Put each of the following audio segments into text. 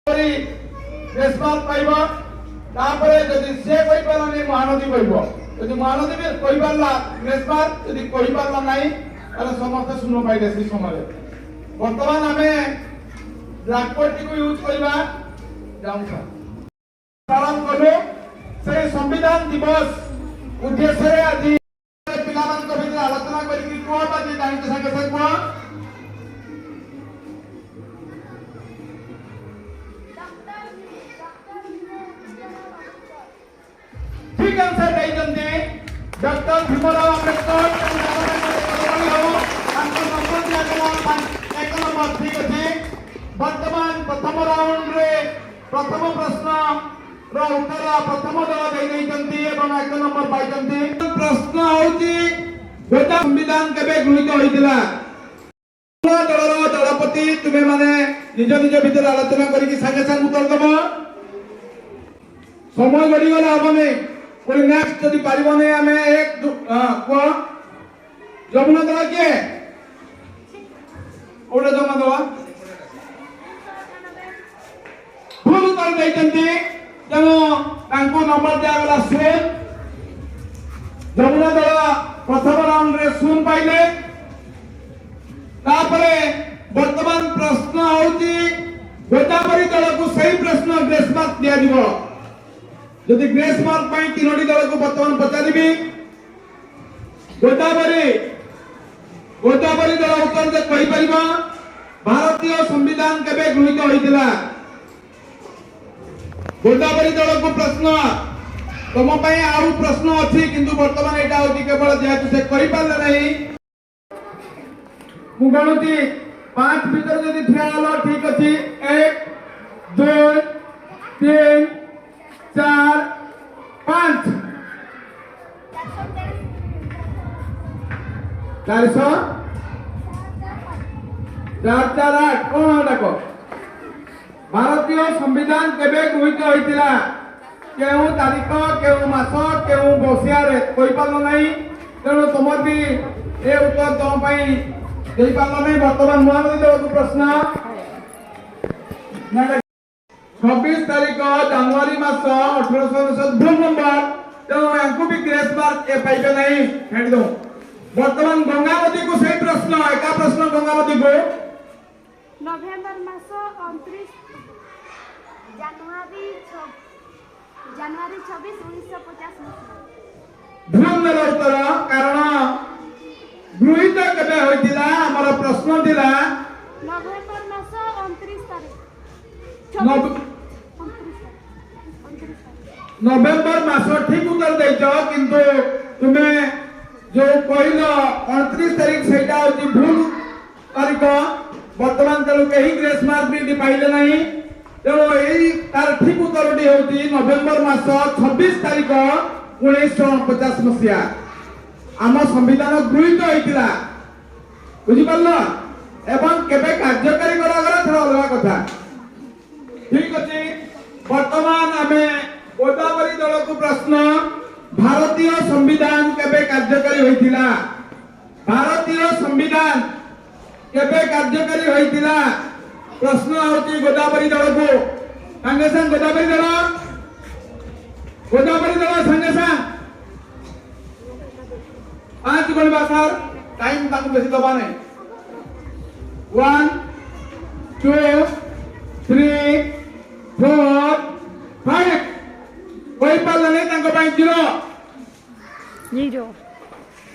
Response पाइब तापरे जदि से कहि पारनी महानदी कहब जदि महानदी भी कहि पारला रेस्पॉन्स जदि कहि पारला नाही ताले समस्त सुनो पाइले से समय वर्तमान हमें ब्लैकबोर्ड को यूज करबा जाऊँ पालन करो से संविधान दिवस उद्देश्य रे आज पिलामान को भीतर आलोचना करी को बाजी जानि के संगे संग को ठीक आंसर दे जंदे डॉक्टर भीमराव अंबेडकर एक नंबर ठीक अच्छे वर्तमान प्रथम राउंड रे प्रथम प्रश्न रो उत्तर प्रथम दल दे नै जंती एवं एक नंबर पाई जंती प्रश्न होची गोटा संविधान केबे गृहीत होइतिला दलर दलपति तुमे माने निज निज भीतर आलोचना करी कि संगे संग उत्तर दबो समय गडी गला हमने कोई नेक्स्ट जदि पारिबो नै हमें एक को जमुना दल के ओडे जमा दवा भूल उत्तर दैतंती तेणु तांको नंबर दिया गला सेम जमुना दल प्रथम राउंड रे शून्य पाइले तापरे वर्तमान प्रश्न होची गोदावरी दल को सही प्रश्न ग्रेस मार्क दिया दिबो जदि ग्रेस मार्क पाई तीनोटी दल को वर्तमान पचारिबी गोदावरी दल उत्तर दे कहि परिबा भारतीय संविधान केबे गृहीत होइतिला गोदावरी दल को प्रश्न तुम पई आउ प्रश्न अछि किंतु वर्तमान एटा होती केवल जेतु से कहि पाले नहीं मु गणति 5 भीतर जदि ठिया हलो ठीक अछि 1 2 3 4 5 400 448 कोन डाको भारतीय संविधान केबे गृहीत होइतिला केउ तारीख केउ मास केउ बसिया रे कोइ पालो नाही तेणु तुम भी ए उत्तर तुम पई देई पालो नाही वर्तमान महानदी दल को प्रश्न 26 तारीख जनवरी मास 1897 भूल नंबर तेणु यांको भी ग्रेस मार्क ए पाइबे नाही हेड दो वर्तमान गंगा नदी को सही प्रश्न एका प्रश्न गंगा नदी को नवेम्बर मास 29 जनवरी 26 1950 भूल उत्तर कारण गृहीत केबे होइतिला हमर प्रश्न दिला नवेम्बर मास 29 तारिख नवेम्बर मास ठीक उत्तर दैछ किंतु तुमे जो कहलो 29 तारीख सेटा होती भूल तारीख वर्तमान तेणु कहीं ग्रेस मार्क भी पाइले नहीं तेणु यही तार ठीक उत्तरटी होती नवेम्बर मास 26 तारीख 1950 मसीहा आम संविधान गृहीत होइतिला बुझी पारलो एवं केबे कार्यकारी करा गला थोड़ा अलग कथा ठीक अछि वर्तमान हमें गोदावरी दल को प्रश्न भारतीय संविधान केबे कार्यकारी होइतिला भारतीय संविधान केबे कार्यकारी होइतिला प्रश्न होती गोदावरी दल को संगे संग गोदावरी दल संगे संग 5 गणबा सर टाइम ताकू बेसी दबा नै 1 2 3 4 5 कोई पाला नहीं तांको पाई 0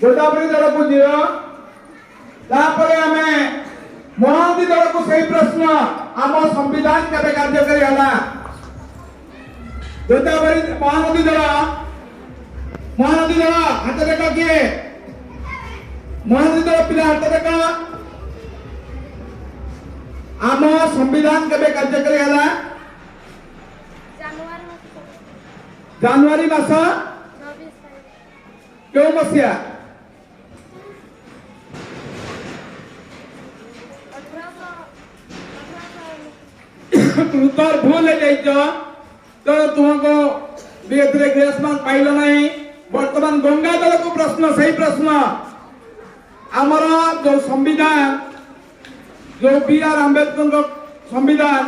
गोदावरी दल को 0 तापरे हमें महानदी दल को सही प्रश्न आम संविधान केबे कार्यकारी हला गोदावरी महानदी दल हाथ देखा किए महानदी दल पिला हाथ देखा आम संविधान केबे कार्यकारी हला जनवरी मास 24 क्यों मसिया उत्तर भूल है तो तुमको बेहतर ग्रेस मार्क पाइलो नहीं वर्तमान गंगा दल को प्रश्न सही प्रश्न आमर जो संविधान जो बी आर आंबेडकर संविधान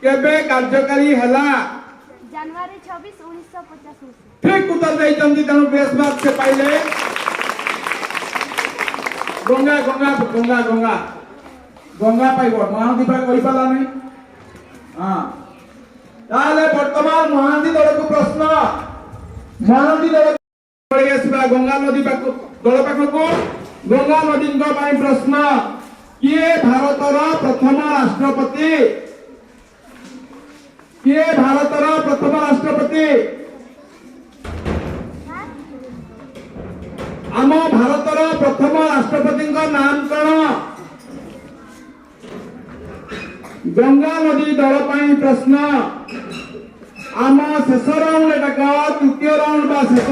केबे कार्यकारी हला जनवरी 26 1950 ठीक उत्तर देइचंदी तेणु ग्रेस मार्क से पाइले गंगा गंगा गंगा गंगा गंगा पाइबो महानदी पाइ कहि पाला नहीं हां ताले वर्तमान महानदी दल को प्रश्न महानदी दल पड़े आसबा गंगा नदी पाक दल पाक को गंगा नदी को पाइ प्रश्न किए भारतर प्रथम राष्ट्रपति किए भारतर प्रथम राष्ट्रपति आम भारतर प्रथम राष्ट्रपति नाम कौन गंगा नदी दल पाई प्रश्न आम शेष राउंड एटा तृतीय राउंड बा शेष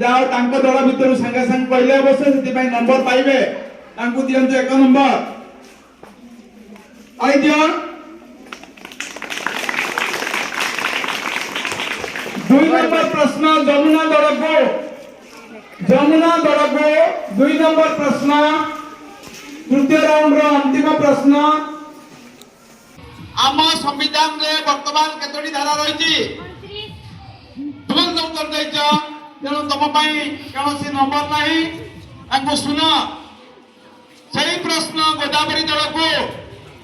जाओ तांको दल भितर संगे संग पहले अवश्य से नंबर पाइबे तांको दियंतु 1 नंबर आई दियो 2 नंबर प्रश्न जमुना दल को 2 नंबर प्रश्न तृतीय राउंड रो अंतिम प्रश्न आम संविधान रे वर्तमान केतोटी धारा रही तुरंत उत्तर देच तेणु तुम कौन नंबर नहीं ताको सुन सही प्रश्न गोदावरी दल को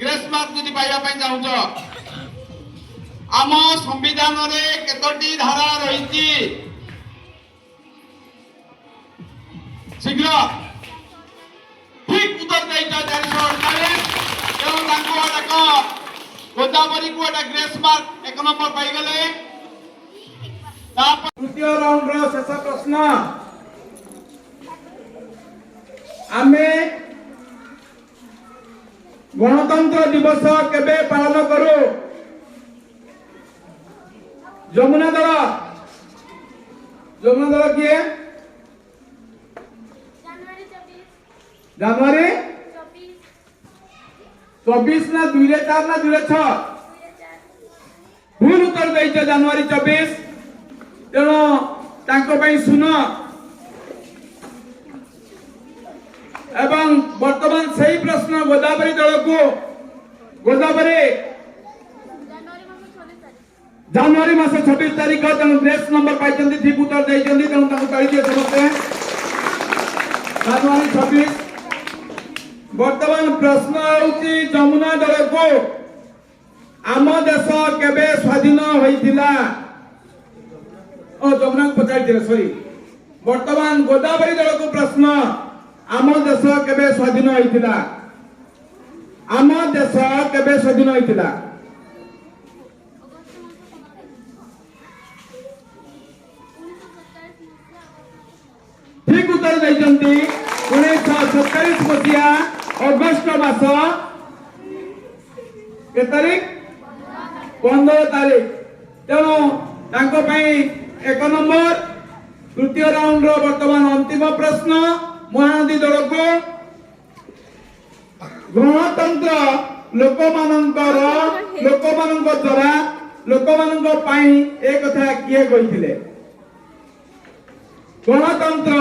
ग्रेस मार्क जदि पाइबा चाहूच आम संविधान रे केतोटी धारा रही शीघ्र ठीक उत्तर देच 448 तेणु गोदावरी को ग्रेस मार्क 1 नंबर पाई गले तृतीय राउंड रो शेष प्रश्न आमे गणतंत्र दिवस केबे पालन करू जमुना दल किए जनवरी 24 ना 2004 ना 2006 भूल उत्तर देइछ जनवरी 24 तेणु तांको पई सुन एवं वर्तमान सही प्रश्न गोदावरी दल को गोदावरी जनवरी मास 26 तारीख तेणु ग्रेस नंबर पाइछंती ठीक उत्तर देइछंती तेणु तांको ताली दिए समस्ते जनवरी 26 वर्तमान प्रश्न होची जमुना दल को आम देश केबे स्वाधीन होइतिला ओ जमुना को पचाई दिले सॉरी वर्तमान गोदावरी दल को प्रश्न आम देश केबे स्वाधीन होइतिला आम देश केबे स्वाधीन होइतिला ठीक उत्तर दैछंती 1947 मसिया अगस्त मास के तारीख 15 तारीख तेणु तांको पई 1 नंबर तृतीय राउंड रो वर्तमान अंतिम प्रश्न महानदी दल को गणतंत्र लोकमानंक द्वारा लोकमानंक पई ए कथा किए कहिथिले गणतंत्र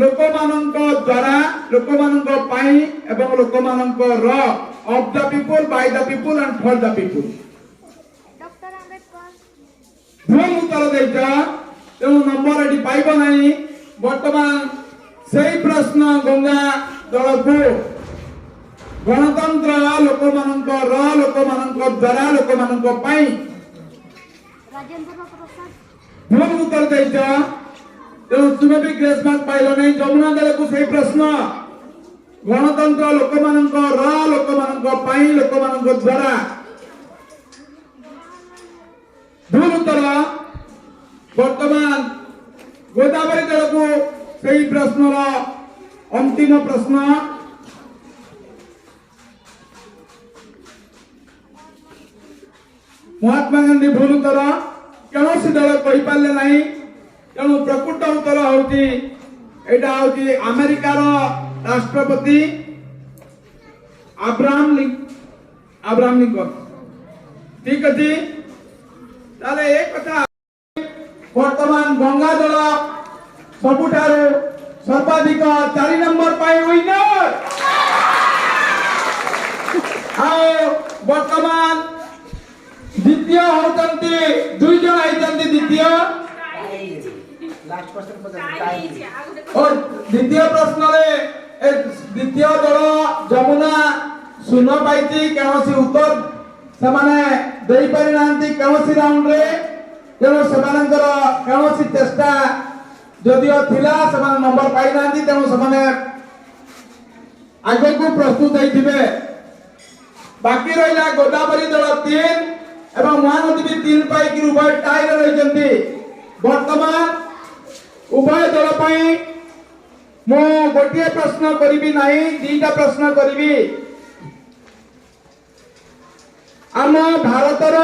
लोकमानंक द्वारा लोकमानंक पई एवं लोकमानंक र of the people by the people and for the people doctor Ambedkar भूल उत्तर देइछ तेणु नंबर एटी पाइब नाही वर्तमान सही प्रश्न गंगा दल को गणतंत्र लोकमानंक र लोकमानंक द्वारा लोकमानंक पई राजेंद्र प्रसाद भूल उत्तर देइछ तेणु तुम्हें भी ग्रेस मार्क पाइल नहीं जमुना दल को सही प्रश्न गणतंत्र लोकमानंक र लोकमानंक पई लोकमानंक द्वारा भूल उत्तर वर्तमान गोदावरी दल को सही प्रश्न अंतिम प्रश्न महात्मा गांधी भूल उत्तर कौन दल कही पारे नहीं तेणु प्रकृत उत्तर होती एटा होती अमेरिकार राष्ट्रपति अब्राहम लिंकन ठीक अच्छी ताले एक कथा वर्तमान गंगा दल सबुठारु सर्वाधिक 4 नंबर पाई विनर आओ वर्तमान द्वितीय होचंती दुई जन आइचंती द्वितीय लास्ट क्वेश्चन पचास और द्वितीय प्रश्न रे द्वितीय दल जमुना शून्य पाइची कौनसी उत्तर सेमाने देई पारि नांती कौनसी राउंड रे तेणु सेमानकर कौनसी चेष्टा जदिओ थिला सेमान नंबर पाइ नांती तेणु सेमाने आगे को प्रस्तुत होइथिबे बाकी रहिला गोदावरी दल 3 एवं महानदी भी 3 पाई कि उभय टाई रे रहिचंती वर्तमान उभय दल पाई मो गोटे प्रश्न करिबी नाही दीटा प्रश्न करिबी आम भारतर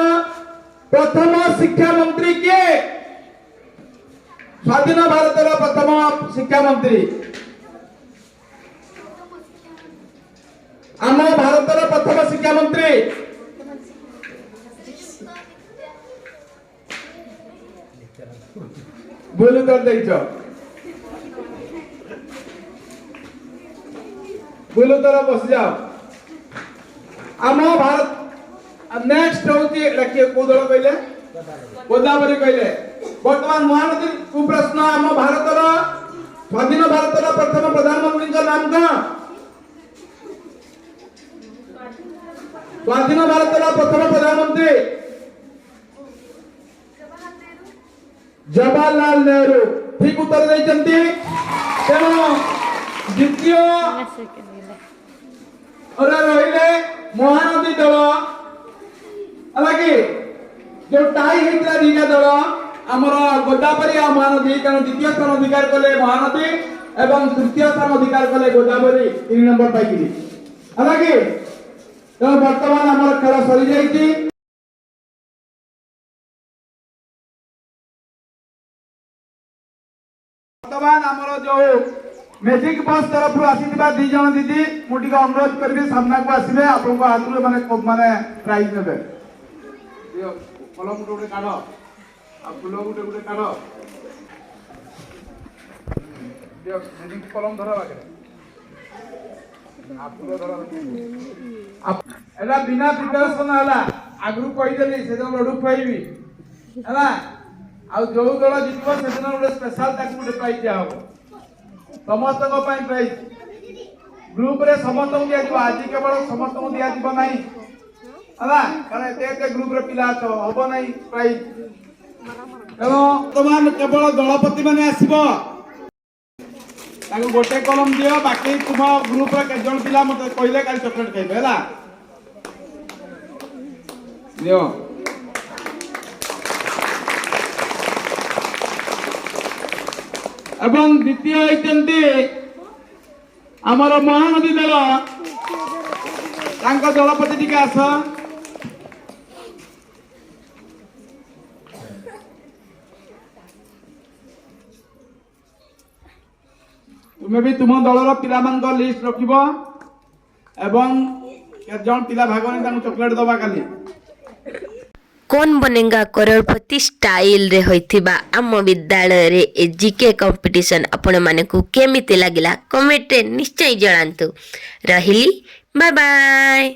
प्रथम शिक्षा मंत्री के स्वाधीन भारतर प्रथम शिक्षा मंत्री आम भारतर प्रथम शिक्षा मंत्री भूल कर देइछ भूल तर बस जाओ आम भारत नेक्स्ट होची रखिए को दल कहले गोदावरी कहले वर्तमान महानदी को प्रश्न आम भारतर स्वाधीन भारतर प्रथम प्रधानमंत्री का नाम का स्वाधीन भारतर प्रथम प्रधानमंत्री जवाहरलाल नेहरू ठीक उत्तर देइचंती तेणु द्वितीय और रहिले महानदी दल अलगे जो टाई हेतला दीटा दल हमर गोदावरी आ महानदी तेणु द्वितीय स्थान अधिकार कले महानदी एवं तृतीय स्थान अधिकार कले गोदावरी 3 नंबर पाइकी अलगे तेणु वर्तमान हमर खेल सरी जाइछि वर्तमान हमर जो मैजिक बस तरफ आसीथिबा 2 जन दीदी मुटिक अनुरोध करबे सामना को आसीबे आपनको हाथुरे माने प्राइज नेबे दियो कलम गुटे काढो आ फूल गुटे काढो दियो मैजिक कलम धरा बाके आ फूल धरा एला बिना प्रिपरेशन हला आगु कहि देली से जो लडू खाइबी हला आ जो दल जितबो से दिन गुटे स्पेशल ताकू गुटे प्राइज दिया हो समस्त को पाई प्राइज ग्रुप रे समस्त को दिया दिबो आज केवल समस्त को दिया दिबो नाही हला कारण एते ग्रुप रे पिला छ हबो नाही प्राइज एलो तमान केवल दलपति माने आसीबो ताको गोटे कलम दियो बाकी तुम ग्रुप रे के जण पिला मते कहिले काल चॉकलेट खाइबे हला दियो एवं द्वितीय होइचंती हमर महानदी दल तांको दलपति टिके आस तुमे भी तुम दलर पिला मान लिस्ट रखिबो एवं के जण पिला भागने तांको चॉकलेट दबा काली कौन बनेगा करोड़पति स्टाइल रे होइथिबा आम विद्यालय रे एजीके कंपटीशन आपण माने को केमिति लागिला कमेंट रे निश्चय जणांतु रहिली बाय बाय।